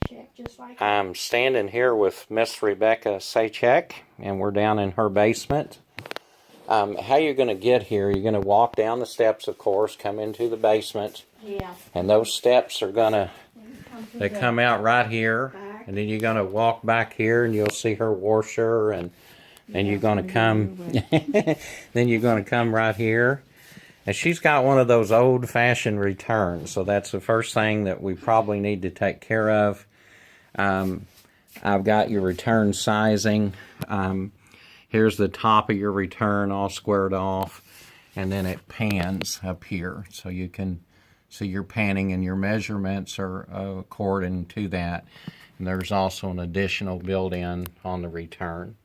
Check just like I'm standing here with Miss Rebecca Sacheck, and we're down in her basement. How you're going to get here, you're going to walk down the steps, of course, come into the basement. Yeah. And those steps are going to, they the come out right here. back. And then you're going to walk back here, and you'll see her washer, and then you're going to come, then you're going to come right here. And she's got one of those old-fashioned returns, so that's the first thing that we probably need to take care of. I've got your return sizing. Here's the top of your return all squared off, and then it pans up here, so you can see your panning, and your measurements are according to that. And there's also an additional built-in on the return.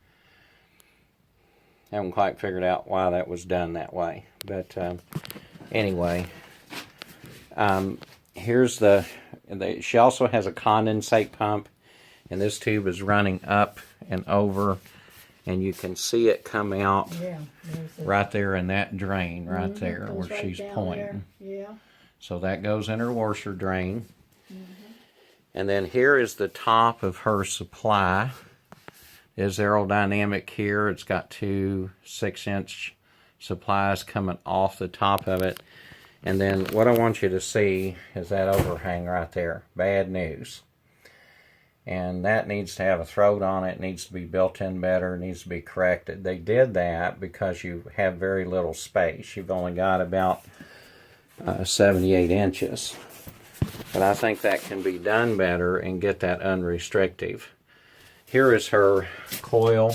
Haven't quite figured out why that was done that way, but anyway, here's she also has a condensate pump, and this tube is running up and over, and you can see it come out right there in that drain right there where right she's down pointing. there. Yeah. So that goes in her washer drain. And then here is the top of her supply. Is aerodynamic here. It's got two 6-inch supplies coming off the top of it. And then what I want you to see is that overhang right there. Bad news. And that needs to have a throat on it. It needs to be built in better. It needs to be corrected. They did that because you have very little space. You've only got about 78 inches. But I think that can be done better and get that unrestrictive. Here is her coil,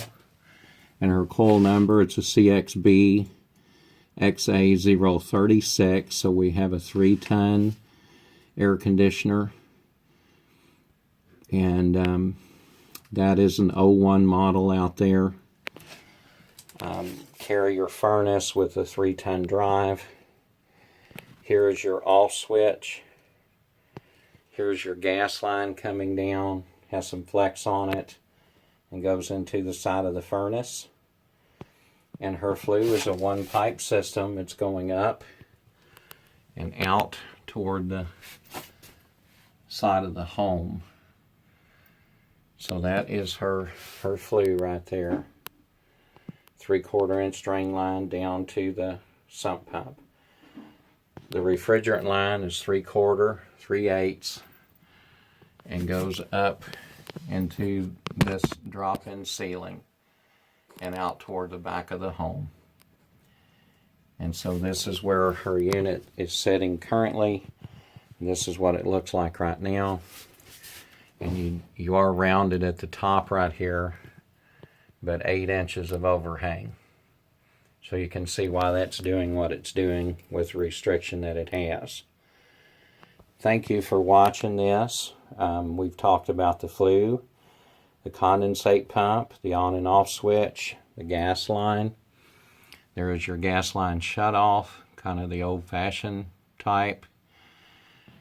and her coil number, it's a CXB XA036, so we have a 3-ton air conditioner, and that is an '01 model out there. Carrier furnace with a 3-ton drive. Here is your off switch. Here's your gas line coming down, has some flex on it, and goes into the side of the furnace. And her flue is a one-pipe system. It's going up and out toward the side of the home. So that is her flue right there. 3/4 inch drain line down to the sump pump. The refrigerant line is 3/4, 3/8, and goes up into this drop-in ceiling and out toward the back of the home. And so this is where her unit is sitting currently. This is what it looks like right now. And you are rounded at the top right here, but 8 inches of overhang. So you can see why that's doing what it's doing with the restriction that it has. Thank you for watching this. We've talked about the flue, the condensate pump, the on and off switch, the gas line. There is your gas line shut-off, kind of the old-fashioned type.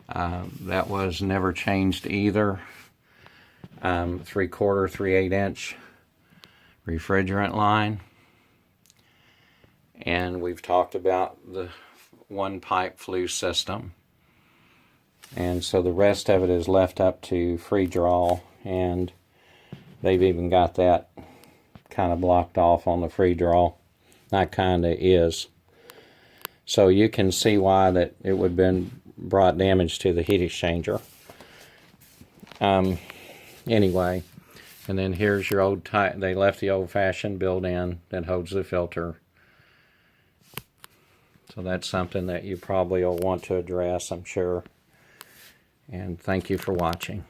That was never changed either. 3/4, 3/8 inch refrigerant line. And we've talked about the one-pipe flue system. And so the rest of it is left up to free draw, and they've even got that kind of blocked off on the free draw. That kind of is. So you can see why that it would have been brought damage to the heat exchanger. Anyway, and then here's your old type. They left the old-fashioned built-in that holds the filter. So that's something that you probably will want to address, I'm sure. And thank you for watching.